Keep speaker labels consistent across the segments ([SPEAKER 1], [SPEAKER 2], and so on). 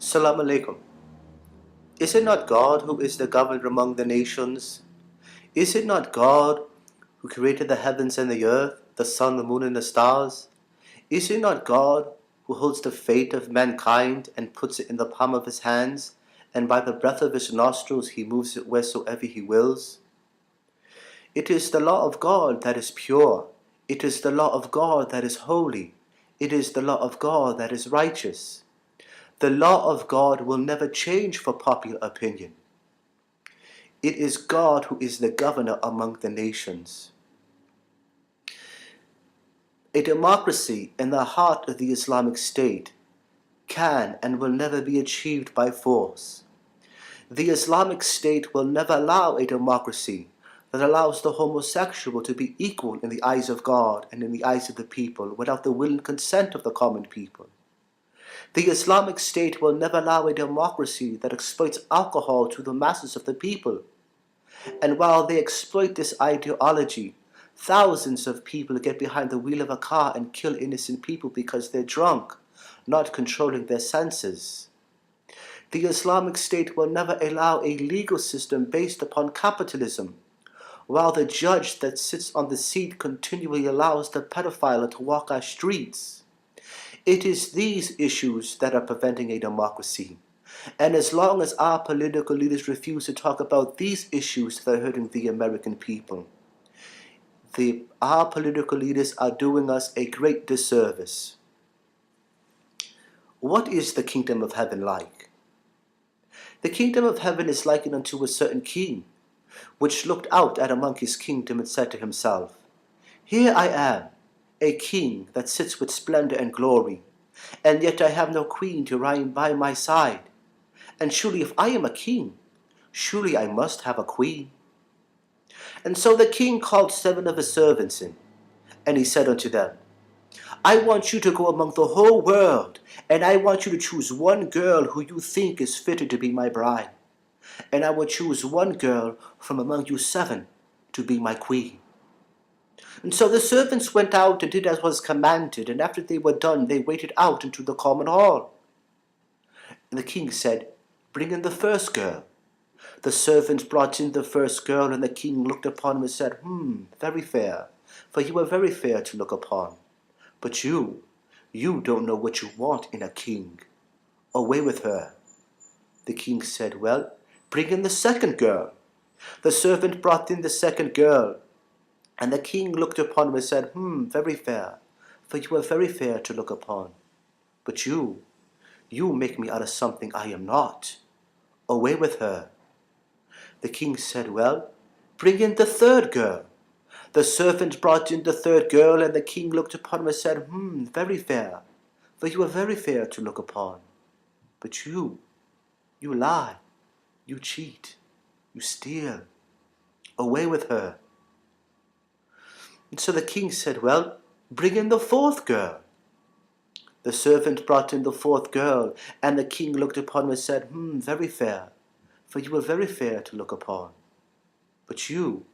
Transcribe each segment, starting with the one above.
[SPEAKER 1] Salam alaikum. Is it not God who is the governor among the nations? Is it not God who created the heavens and the earth, the sun, the moon, and the stars? Is it not God who holds the fate of mankind and puts it in the palm of his hands, and by the breath of his nostrils he moves it wheresoever he wills? It is the law of God that is pure. It is the law of God that is holy. It is the law of God that is righteous. The law of God will never change for popular opinion. It is God who is the governor among the nations. A democracy in the heart of the Islamic State can and will never be achieved by force. The Islamic State will never allow a democracy that allows the homosexual to be equal in the eyes of God and in the eyes of the people without the will and consent of the common people. The Islamic State will never allow a democracy that exploits alcohol to the masses of the people. And while they exploit this ideology, thousands of people get behind the wheel of a car and kill innocent people because they're drunk, not controlling their senses. The Islamic State will never allow a legal system based upon capitalism, while the judge that sits on the seat continually allows the pedophile to walk our streets. It is these issues that are preventing a democracy. And as long as our political leaders refuse to talk about these issues that are hurting the American people, our political leaders are doing us a great disservice. What is the kingdom of heaven like? The kingdom of heaven is likened unto a certain king, which looked out at among his kingdom and said to himself, Here I am, a king that sits with splendor and glory, and yet I have no queen to ride by my side. And surely if I am a king, surely I must have a queen. And so the king called 7 of his servants in, and he said unto them, I want you to go among the whole world, and I want you to choose one girl who you think is fitted to be my bride. And I will choose one girl from among you 7 to be my queen. And so the servants went out and did as was commanded, and after they were done, they waited out into the common hall. And the king said, Bring in the first girl. The servants brought in the first girl, and the king looked upon him and said, Very fair, for you are very fair to look upon. But you don't know what you want in a king. Away with her. The king said, Well, bring in the second girl. The servant brought in the second girl, and the king looked upon him and said, Very fair, for you are very fair to look upon. But you make me out of something I am not. Away with her. The king said, Well, bring in the third girl. The servant brought in the third girl, and the king looked upon him and said, Very fair, for you are very fair to look upon. But you lie, you cheat, you steal. Away with her. And so the king said, Well, bring in the fourth girl. The servant brought in the fourth girl, and the king looked upon him and said, Very fair, for you are very fair to look upon. But you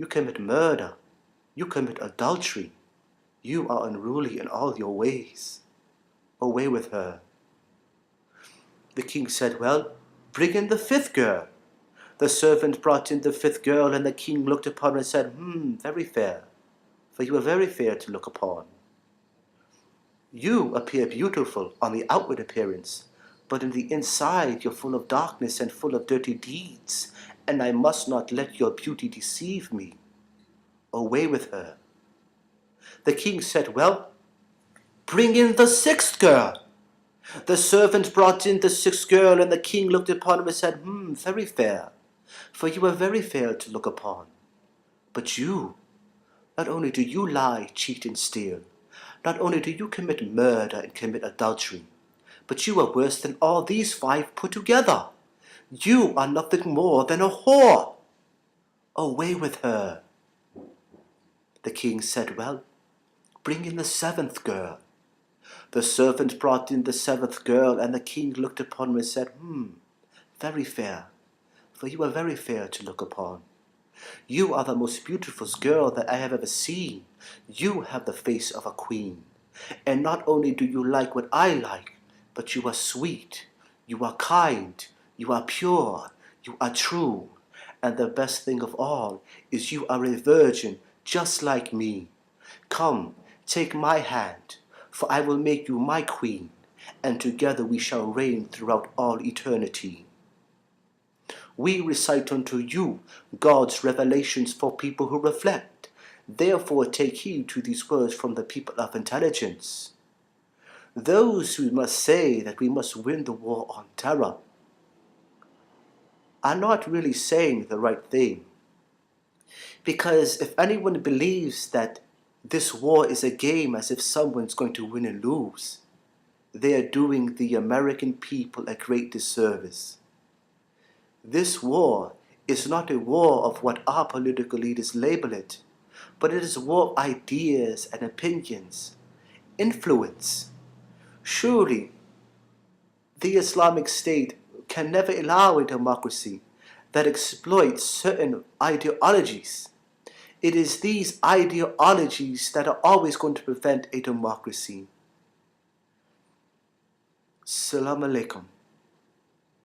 [SPEAKER 1] commit murder, you commit adultery, you are unruly in all your ways. Away with her. The king said, Well, bring in the fifth girl. The servant brought in the fifth girl, and the king looked upon her and said, Very fair, for you are very fair to look upon. You appear beautiful on the outward appearance, but in the inside you're full of darkness and full of dirty deeds, and I must not let your beauty deceive me. Away with her. The king said, Well, bring in the sixth girl. The servant brought in the sixth girl, and the king looked upon him and said, Very fair, for you are very fair to look upon. But you, not only do you lie, cheat, and steal, not only do you commit murder and commit adultery, but you are worse than all these 5 put together. You are nothing more than a whore. Away with her. The king said, Well, bring in the 7th girl. The servant brought in the 7th girl, and the king looked upon her and said, Very fair, for you are very fair to look upon. You are the most beautiful girl that I have ever seen. You have the face of a queen. And not only do you like what I like, but you are sweet, You are kind, you are pure, you are true, and the best thing of all is you are a virgin just like me. Come, take my hand, for I will make you my queen, and together we shall reign throughout all eternity. We recite unto you God's revelations for people who reflect. Therefore take heed to these words from the people of intelligence. Those who must say that we must win the war on terror are not really saying the right thing. Because if anyone believes that this war is a game as if someone's going to win and lose, they are doing the American people a great disservice. This war is not a war of what our political leaders label it, but it is a war of ideas and opinions, influence. Surely, the Islamic State can never allow a democracy that exploits certain ideologies. It is these ideologies that are always going to prevent a democracy. Assalamu alaikum.